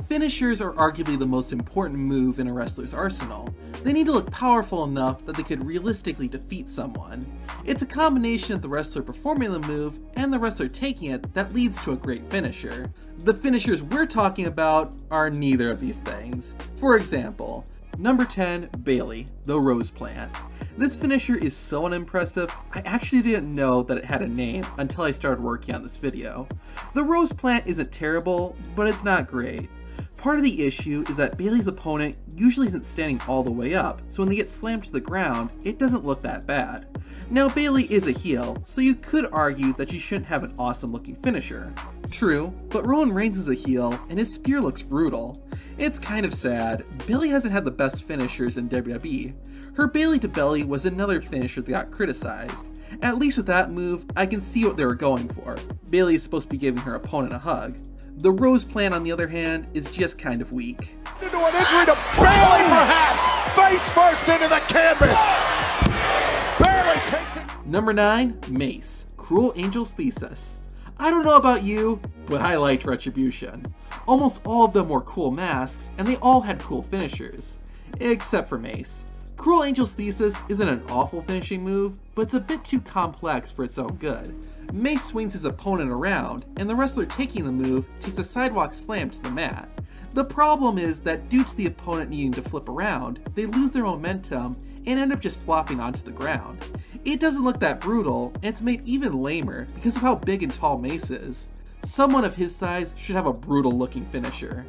Finishers are arguably the most important move in a wrestler's arsenal. They need to look powerful enough that they could realistically defeat someone. It's a combination of the wrestler performing the move and the wrestler taking it that leads to a great finisher. The finishers we're talking about are neither of these things. For example, number 10, Bayley, the Rose Plant. This finisher is so unimpressive, I actually didn't know that it had a name until I started working on this video. The Rose Plant isn't terrible, but it's not great. Part of the issue is that Bayley's opponent usually isn't standing all the way up, so when they get slammed to the ground, it doesn't look that bad. Now Bayley is a heel, so you could argue that she shouldn't have an awesome looking finisher. True, but Roman Reigns is a heel, and his spear looks brutal. It's kind of sad, Bayley hasn't had the best finishers in WWE. Her Bayley to Belly was another finisher that got criticized. At least with that move, I can see what they were going for. Bayley is supposed to be giving her opponent a hug. The Rose Plant, on the other hand, is just kind of weak. Into an injury to Bayley, perhaps! Face first into the canvas! Bayley takes it! Number 9, Mace, Cruel Angel's Thesis. I don't know about you, but I liked Retribution. Almost all of them wore cool masks, and they all had cool finishers. Except for Mace. Cruel Angel's Thesis isn't an awful finishing move, but it's a bit too complex for its own good. Mace swings his opponent around, and the wrestler taking the move takes a sidewalk slam to the mat. The problem is that due to the opponent needing to flip around, they lose their momentum and end up just flopping onto the ground. It doesn't look that brutal, and it's made even lamer because of how big and tall Mace is. Someone of his size should have a brutal looking finisher.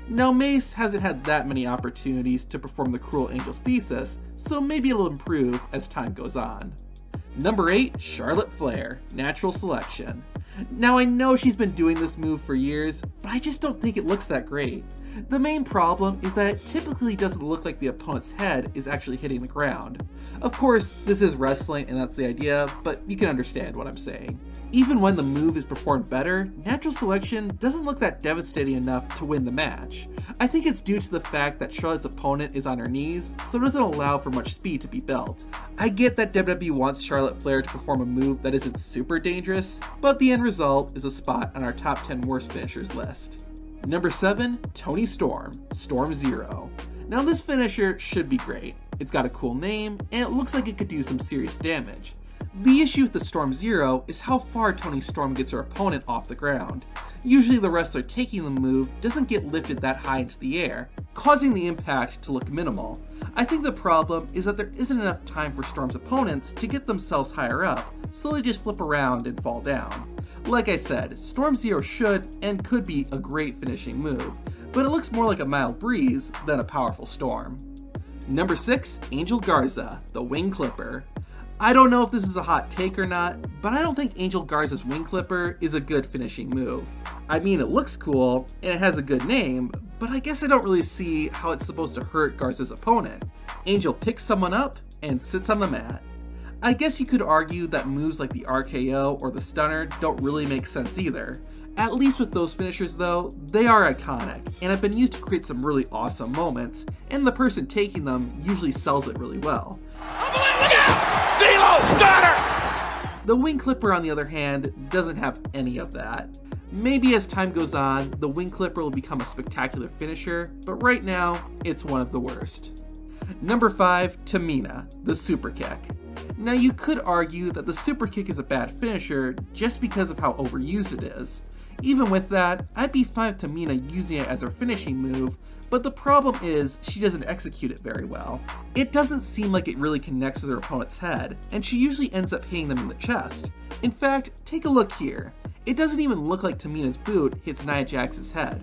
Now Mace hasn't had that many opportunities to perform the Cruel Angel's Thesis, so maybe it'll improve as time goes on. Number 8, Charlotte Flair, Natural Selection. Now I know she's been doing this move for years, but I just don't think it looks that great. The main problem is that it typically doesn't look like the opponent's head is actually hitting the ground. Of course, this is wrestling and that's the idea, but you can understand what I'm saying. Even when the move is performed better, Natural Selection doesn't look that devastating enough to win the match. I think it's due to the fact that Charlotte's opponent is on her knees, so it doesn't allow for much speed to be built. I get that WWE wants Charlotte Flair to perform a move that isn't super dangerous, but the end result is a spot on our top 10 worst finishers list. Number 7, Toni Storm, Storm Zero. Now this finisher should be great. It's got a cool name, and it looks like it could do some serious damage. The issue with the Storm Zero is how far Toni Storm gets her opponent off the ground. Usually the wrestler taking the move doesn't get lifted that high into the air, causing the impact to look minimal. I think the problem is that there isn't enough time for Storm's opponents to get themselves higher up, so they just flip around and fall down. Like I said, Storm Zero should and could be a great finishing move, but it looks more like a mild breeze than a powerful storm. Number 6, Angel Garza, the Wing Clipper. I don't know if this is a hot take or not, but I don't think Angel Garza's Wing Clipper is a good finishing move. I mean, it looks cool, and it has a good name, but I guess I don't really see how it's supposed to hurt Garza's opponent. Angel picks someone up and sits on the mat. I guess you could argue that moves like the RKO or the Stunner don't really make sense either. At least with those finishers though, they are iconic, and have been used to create some really awesome moments, and the person taking them usually sells it really well. Look out! D'Lo, Stunner! The Wing Clipper, on the other hand, doesn't have any of that. Maybe as time goes on, the Wing Clipper will become a spectacular finisher, but right now, it's one of the worst. Number 5, Tamina, the Super Kick. Now you could argue that the Super Kick is a bad finisher just because of how overused it is. Even with that, I'd be fine with Tamina using it as her finishing move, but the problem is she doesn't execute it very well. It doesn't seem like it really connects with her opponent's head, and she usually ends up hitting them in the chest. In fact, take a look here. It doesn't even look like Tamina's boot hits Nia Jax's head.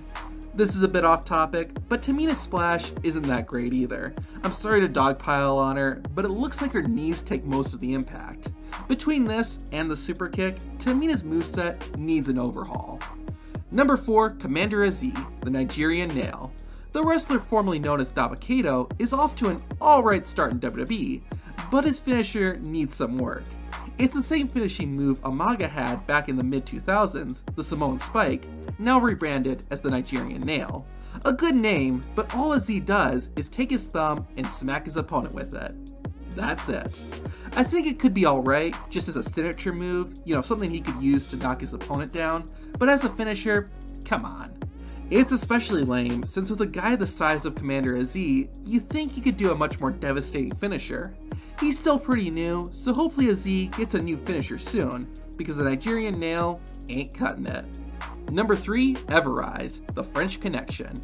This is a bit off topic, but Tamina's splash isn't that great either. I'm sorry to dogpile on her, but it looks like her knees take most of the impact. Between this and the Super Kick, Tamina's moveset needs an overhaul. Number 4, Commander Aziz, the Nigerian Nail. The wrestler formerly known as Dabba-Kato is off to an alright start in WWE, but his finisher needs some work. It's the same finishing move Umaga had back in the mid-2000s, the Samoan Spike, now rebranded as the Nigerian Nail. A good name, but all Aziz does is take his thumb and smack his opponent with it. That's it. I think it could be alright, just as a signature move, something he could use to knock his opponent down, but as a finisher, come on. It's especially lame since with a guy the size of Commander Aziz, you think he could do a much more devastating finisher. He's still pretty new, so hopefully Aziz gets a new finisher soon, because the Nigerian nail ain't cutting it. Number 3, Everrise, the French Connection.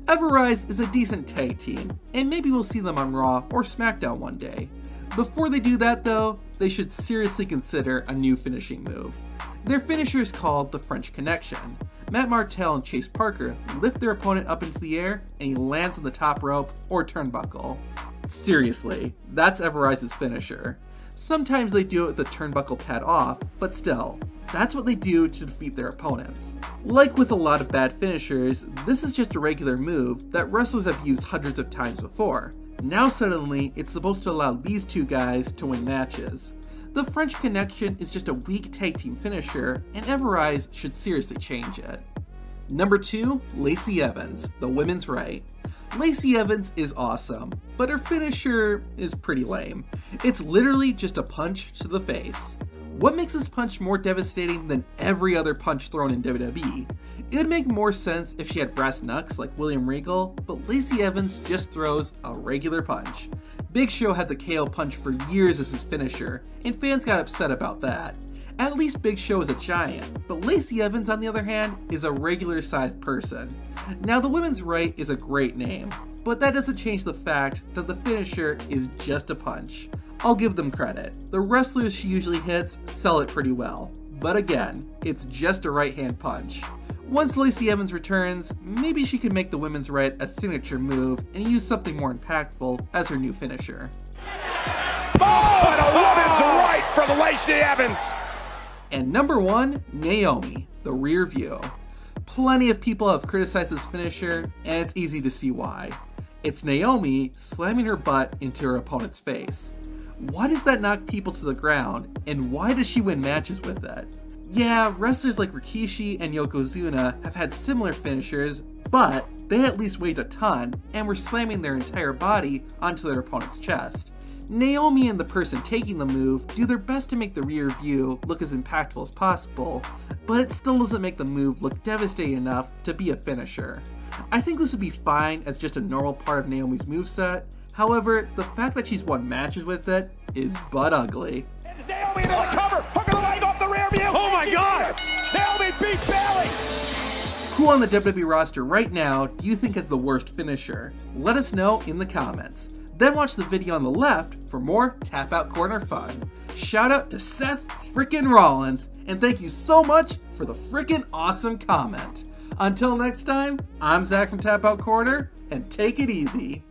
Everrise is a decent tag team, and maybe we'll see them on Raw or SmackDown one day. Before they do that though, they should seriously consider a new finishing move. Their finisher is called the French Connection. Matt Martel and Chase Parker lift their opponent up into the air and he lands on the top rope or turnbuckle. Seriously, that's Everrise's finisher. Sometimes they do it with the turnbuckle pad off, but still, that's what they do to defeat their opponents. Like with a lot of bad finishers, this is just a regular move that wrestlers have used hundreds of times before. Now suddenly, it's supposed to allow these two guys to win matches. The French Connection is just a weak tag team finisher, and Everrise should seriously change it. Number 2, Lacey Evans, the Women's Right. Lacey Evans is awesome, but her finisher is pretty lame. It's literally just a punch to the face. What makes this punch more devastating than every other punch thrown in WWE? It would make more sense if she had brass knucks like William Regal, but Lacey Evans just throws a regular punch. Big Show had the KO punch for years as his finisher, and fans got upset about that. At least Big Show is a giant, but Lacey Evans on the other hand is a regular sized person. Now the Women's Right is a great name, but that doesn't change the fact that the finisher is just a punch. I'll give them credit. The wrestlers she usually hits sell it pretty well, but again, it's just a right hand punch. Once Lacey Evans returns, maybe she can make the Women's Right a signature move and use something more impactful as her new finisher. Oh, and a Women's Right from Lacey Evans! And number 1, Naomi, the Rear View. Plenty of people have criticized this finisher, and it's easy to see why. It's Naomi slamming her butt into her opponent's face. Why does that knock people to the ground, and why does she win matches with it? Yeah, wrestlers like Rikishi and Yokozuna have had similar finishers, but they at least weighed a ton and were slamming their entire body onto their opponent's chest. Naomi and the person taking the move do their best to make the rear view look as impactful as possible, but it still doesn't make the move look devastating enough to be a finisher. I think this would be fine as just a normal part of Naomi's moveset, however, the fact that she's won matches with it is butt ugly. Naomi into the cover, hooking the leg off the rear view. Oh my God! Naomi beat Bayley. Who on the WWE roster right now do you think has the worst finisher? Let us know in the comments. Then watch the video on the left for more Tap Out Corner fun. Shout out to Seth frickin' Rollins, and thank you so much for the frickin' awesome comment. Until next time, I'm Zach from Tap Out Corner, and take it easy.